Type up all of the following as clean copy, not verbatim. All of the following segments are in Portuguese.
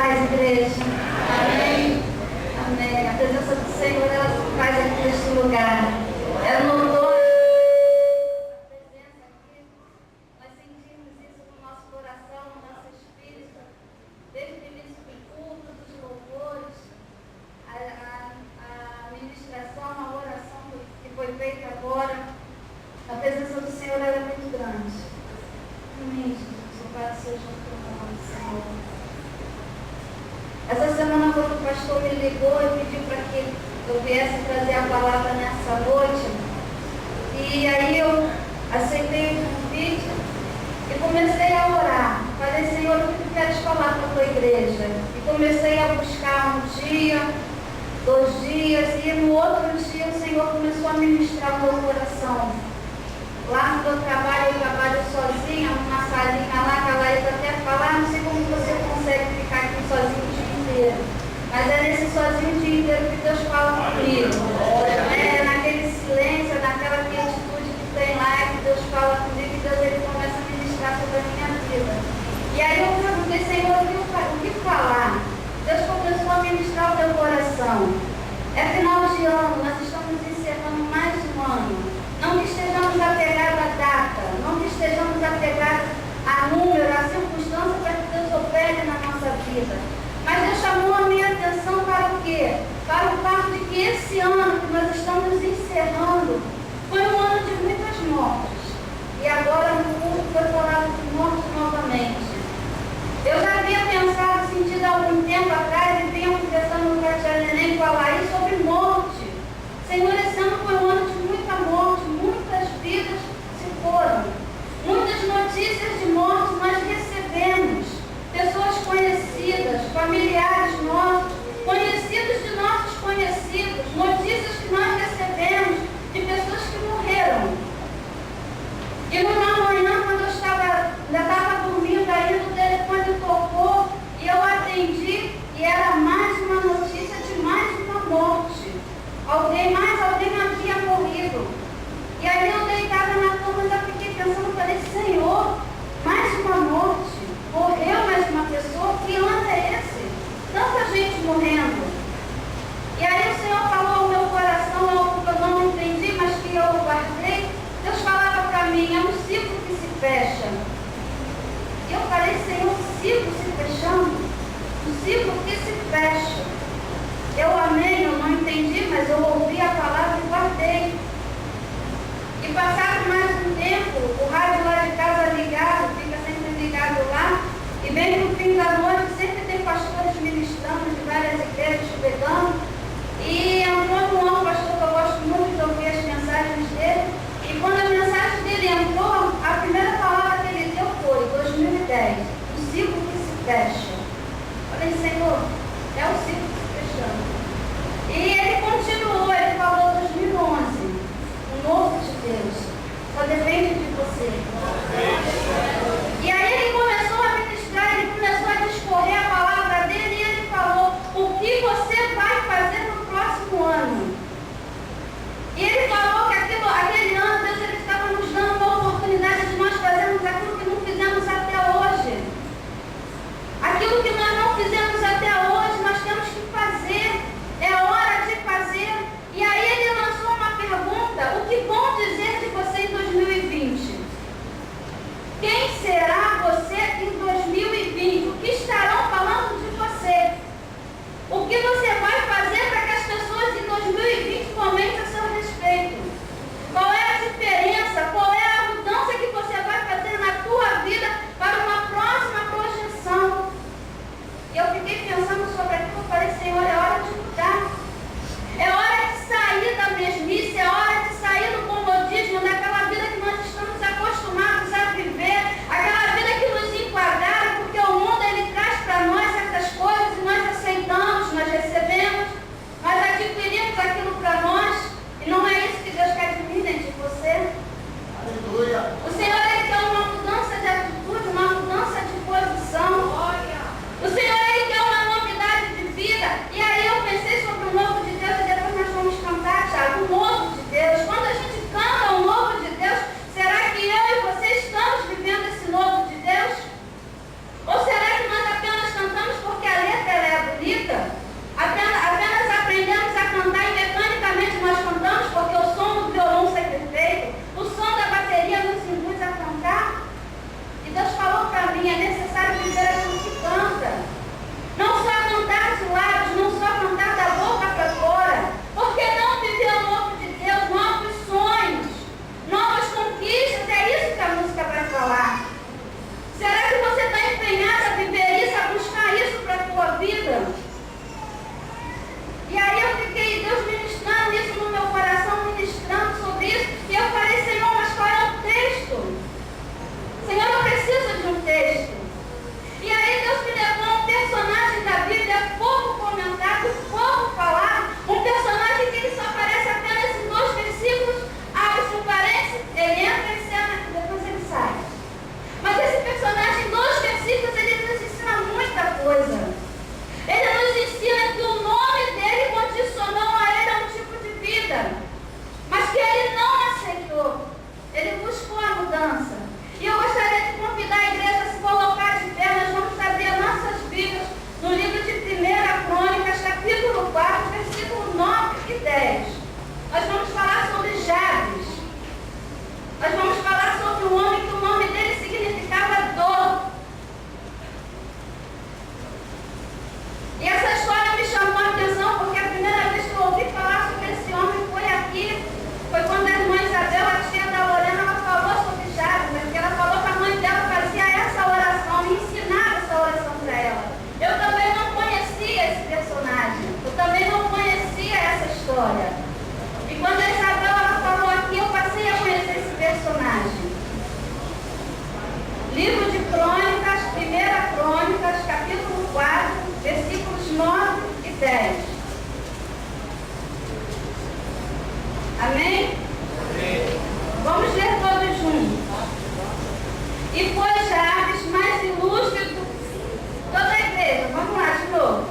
paz, igreja. Amém. Amém. A presença do Senhor, ela se faz aqui neste lugar. Ela notou a presença aqui. Nós sentimos isso no nosso coração, no nosso espírito, desde o início do culto, dos louvores, a ministração, a oração que foi feita agora. A presença do Senhor ela é muito grande. Amém, Jesus. O Pai seja o nome do Senhor. Essa semana, quando o pastor me ligou e pediu para que eu viesse trazer a palavra nessa noite, e aí eu aceitei o convite e comecei a orar. Falei, Senhor, o que tu queres falar para a tua igreja? E comecei a buscar um dia, 2 dias, e no outro dia o Senhor começou a ministrar o meu coração. Lá no meu trabalho, eu trabalho sozinha, numa salinha lá, que a Laís até fala, não sei como você consegue ficar aqui sozinho o dia inteiro. Mas é nesse sozinho o dia inteiro que Deus fala comigo. É naquele silêncio, naquela quietude que tem lá, é que Deus fala comigo e Deus ele começa a ministrar sobre a minha vida. E aí eu perguntei, Senhor, o que falar? Deus começou a ministrar o teu coração. É final de ano, nós estamos encerrando mais um ano. Não que estejamos apegados à data, não que estejamos apegados a número, a circunstância para que Deus opere na nossa vida. Mas Deus chamou a minha atenção para o quê? Para o fato de que esse ano que nós estamos encerrando foi um ano de muitas mortes. E agora no culto foi falado de mortes novamente. Eu já havia pensado, sentido há algum tempo atrás, e venho conversando com a tia Neném com a Laís sobre morte. Senhor, esse ano foi um ano de muita morte, muitas vidas se foram. Muitas notícias de morte nós recebemos. Pessoas conhecidas, familiares nossos, conhecidos de nossos conhecidos, notícias que nós recebemos de pessoas que morreram. E numa manhã, quando eu ainda estava dormindo, aí o telefone tocou e eu atendi e era mais uma notícia de mais uma morte. Alguém havia morrido. E aí eu deitada na cama, já fiquei pensando, falei, Senhor, mais uma morte, morreu mais uma pessoa, que ano é esse? Tanta gente morrendo. E aí o Senhor falou ao meu coração, algo que eu não entendi, mas que eu guardei. Deus falava para mim, é um ciclo que se fecha. E eu falei, Senhor, ciclo se fechando, um ciclo que se fecha. Eu amei, eu não entendi, mas eu ouvi a palavra e guardei. E passado mais um tempo, o rádio lá de casa ligado, fica sempre ligado lá, e bem no fim da noite, sempre tem pastores ministrando de várias igrejas, pregando, e entrou um pastor que eu gosto muito de ouvir as mensagens dele, e quando a mensagem dele entrou, a primeira palavra que ele deu foi 2010, o ciclo que se fecha. Falei, Senhor, é o ciclo que se fechando. E ele continuou, ele falou 2011, o novo de Deus, só depende de você. E aí ele começou a ministrar, ele começou a discorrer a palavra dele e ele falou, o que você vai fazer no próximo ano? E ele falou que aquele ano Deus ele estava nos dando uma oportunidade de nós fazermos aquilo que não fizemos até hoje. Aquilo que nós não fizemos até hoje. E foi Jabes mais ilustre do... Toda a igreja, vamos lá de novo.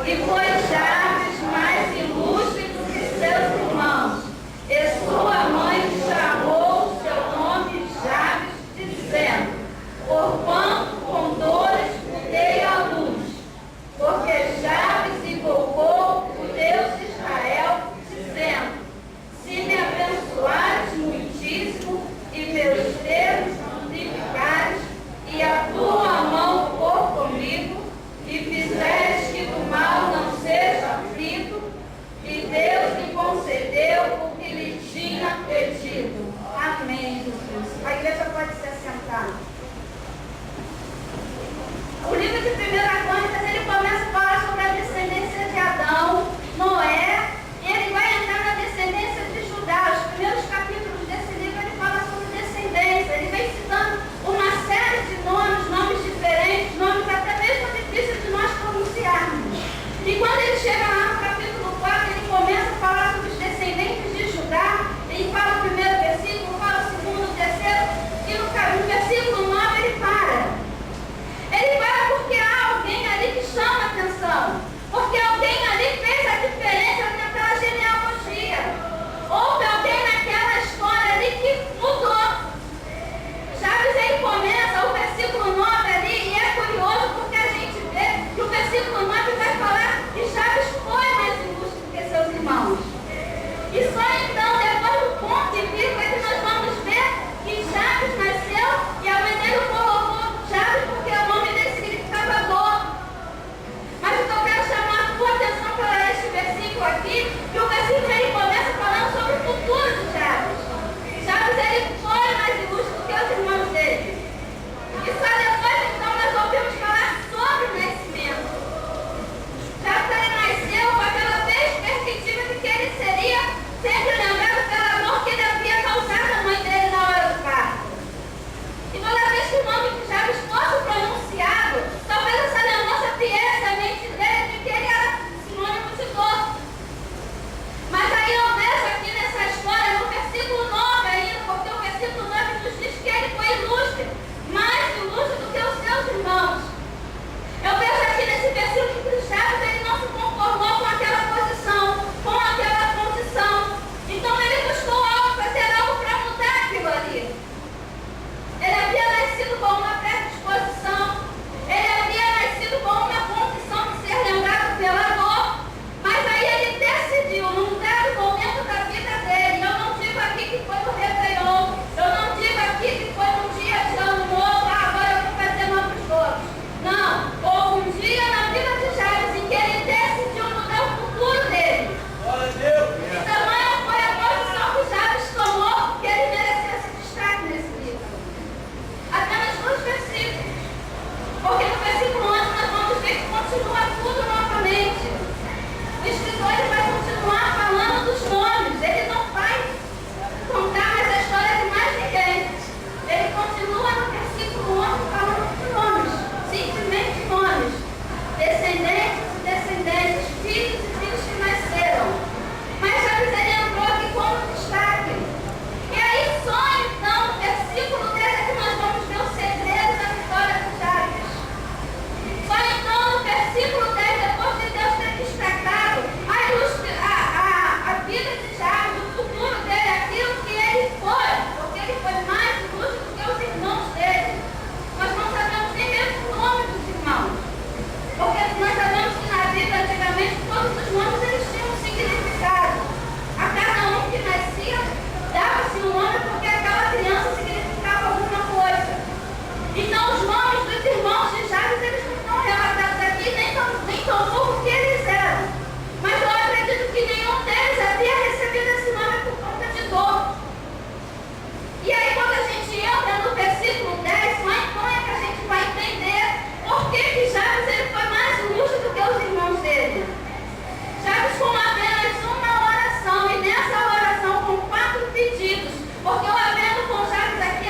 E foi Jabes mais ilustre do que seus irmãos. E sua mãe chamou seu nome Jabes, dizendo: porquanto com dores o dei à luz. Porque Jabes invocou o Deus de Israel, dizendo: se me abençoares muitíssimo e meus termos multiplicares, e a tua mão for comigo, e fizeres que do mal não seja aflito, e Deus lhe concedeu o que lhe tinha pedido. Amém, Jesus. A igreja pode se assentar.